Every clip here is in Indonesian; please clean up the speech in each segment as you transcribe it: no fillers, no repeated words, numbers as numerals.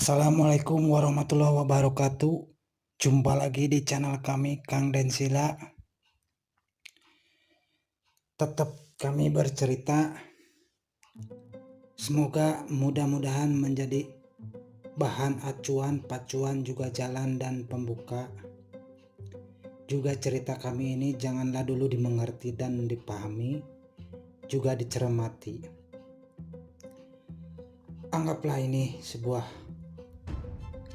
Assalamualaikum warahmatullahi wabarakatuh. Jumpa lagi di channel kami Kang Densila. Tetap kami bercerita. Semoga mudah-mudahan menjadi bahan acuan, pacuan, juga jalan dan pembuka. Juga cerita kami ini janganlah dulu dimengerti dan dipahami, juga dicermati. Anggaplah ini sebuah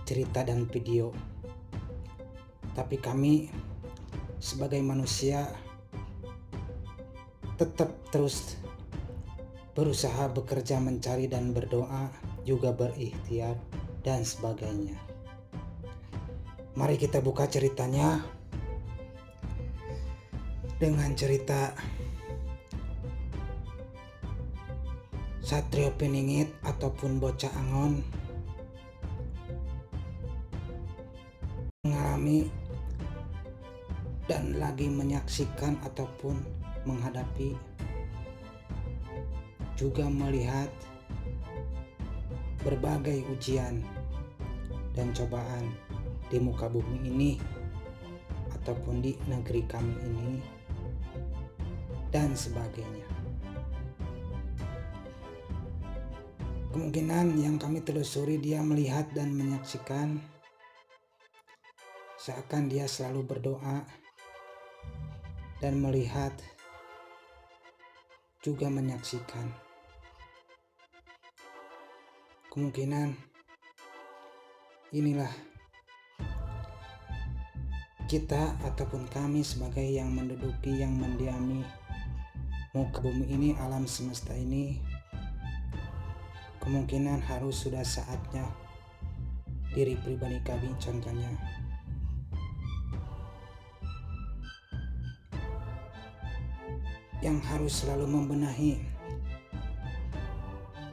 cerita dan video. Tapi kami sebagai manusia tetap terus berusaha bekerja, mencari dan berdoa, juga berikhtiar dan sebagainya. Mari kita buka ceritanya dengan cerita Satrio Piningit ataupun Bocah Angon mengalami dan lagi menyaksikan ataupun menghadapi, juga melihat berbagai ujian dan cobaan di muka bumi ini ataupun di negeri kami ini dan sebagainya. Kemungkinan yang kami telusuri, dia melihat dan menyaksikan seakan dia selalu berdoa dan melihat juga menyaksikan. Kemungkinan inilah kita ataupun kami sebagai yang menduduki, yang mendiami muka bumi ini, alam semesta ini, kemungkinan harus sudah saatnya diri pribadi kami contohnya yang harus selalu membenahi,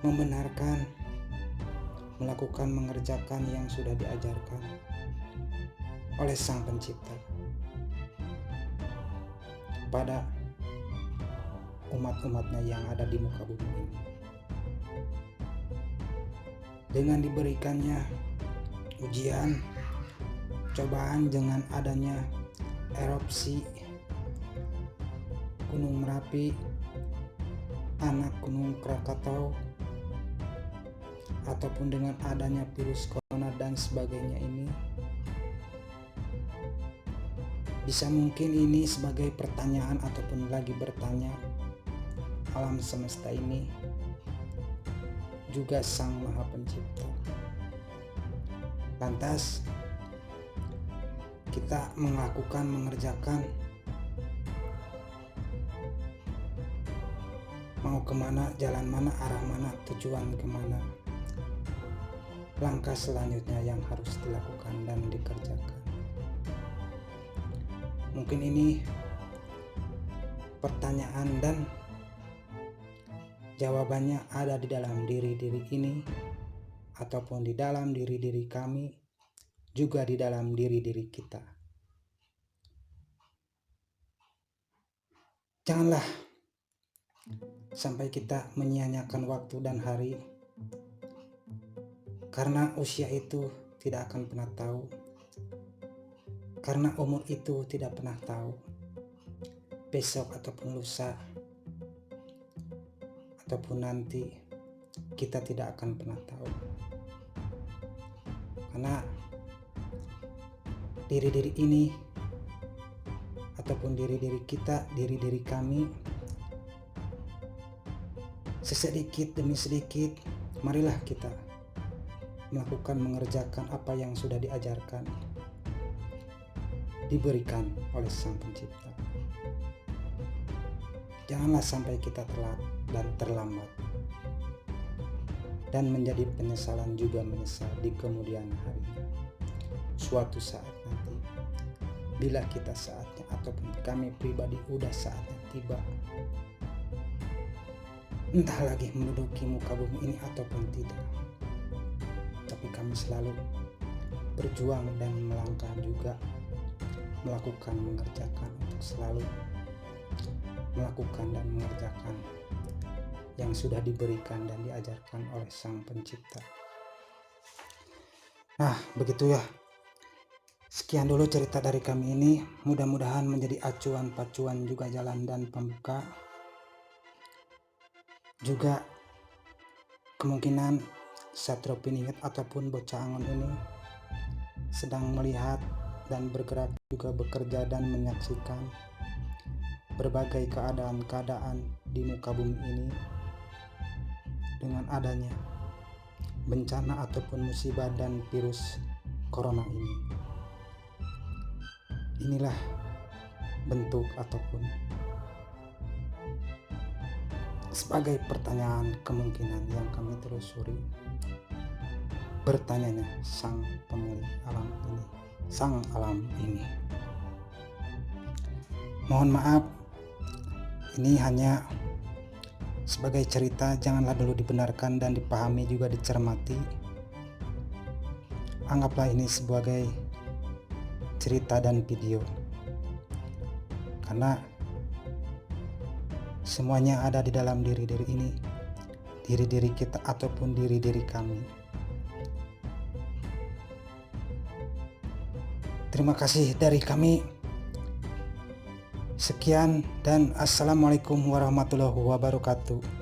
membenarkan, melakukan, mengerjakan yang sudah diajarkan oleh Sang Pencipta pada umat-umatnya yang ada di muka bumi ini. Dengan diberikannya ujian, cobaan dengan adanya erupsi Gunung Merapi, anak Gunung Krakatau, ataupun dengan adanya virus corona dan sebagainya ini, bisa mungkin ini sebagai pertanyaan ataupun lagi bertanya alam semesta ini, juga Sang Maha Pencipta. Lantas kita melakukan, mengerjakan, mau kemana, jalan mana, arah mana, tujuan kemana, langkah selanjutnya yang harus dilakukan dan dikerjakan. Mungkin ini pertanyaan dan jawabannya ada di dalam diri-diri ini, ataupun di dalam diri-diri kami, juga di dalam diri-diri kita. Janganlah sampai kita menyia-nyiakan waktu dan hari, karena usia itu tidak akan pernah tahu, karena umur itu tidak pernah tahu besok ataupun lusa ataupun nanti, kita tidak akan pernah tahu. Karena diri-diri ini ataupun diri-diri kita, diri-diri kami, sesedikit demi sedikit marilah kita melakukan, mengerjakan apa yang sudah diajarkan, diberikan oleh Sang Pencipta. Janganlah sampai kita telat dan terlambat dan menjadi penyesalan, juga menyesal di kemudian harinya. Suatu saat nanti, bila kita saatnya ataupun kami pribadi udah saatnya tiba, entah lagi menduduki muka bumi ini ataupun tidak, tapi kami selalu berjuang dan melangkah, juga melakukan, mengerjakan untuk selalu melakukan dan mengerjakan yang sudah diberikan dan diajarkan oleh Sang Pencipta. Nah, begitu ya. Sekian dulu cerita dari kami ini. Mudah-mudahan menjadi acuan, pacuan juga jalan dan pembuka. Juga kemungkinan Satrio Piningit ataupun Bocah Angon ini sedang melihat dan bergerak, juga bekerja dan menyaksikan berbagai keadaan-keadaan di muka bumi ini dengan adanya bencana ataupun musibah dan virus corona ini. Inilah bentuk ataupun sebagai pertanyaan kemungkinan yang kami telusuri, bertanyanya sang pemilik alam ini, sang alam ini. Mohon maaf, ini hanya sebagai cerita, janganlah dulu dibenarkan dan dipahami juga dicermati. Anggaplah ini sebagai cerita dan video, karena semuanya ada di dalam diri-diri ini, diri-diri kita ataupun diri-diri kami. Terima kasih dari kami. Sekian dan assalamualaikum warahmatullahi wabarakatuh.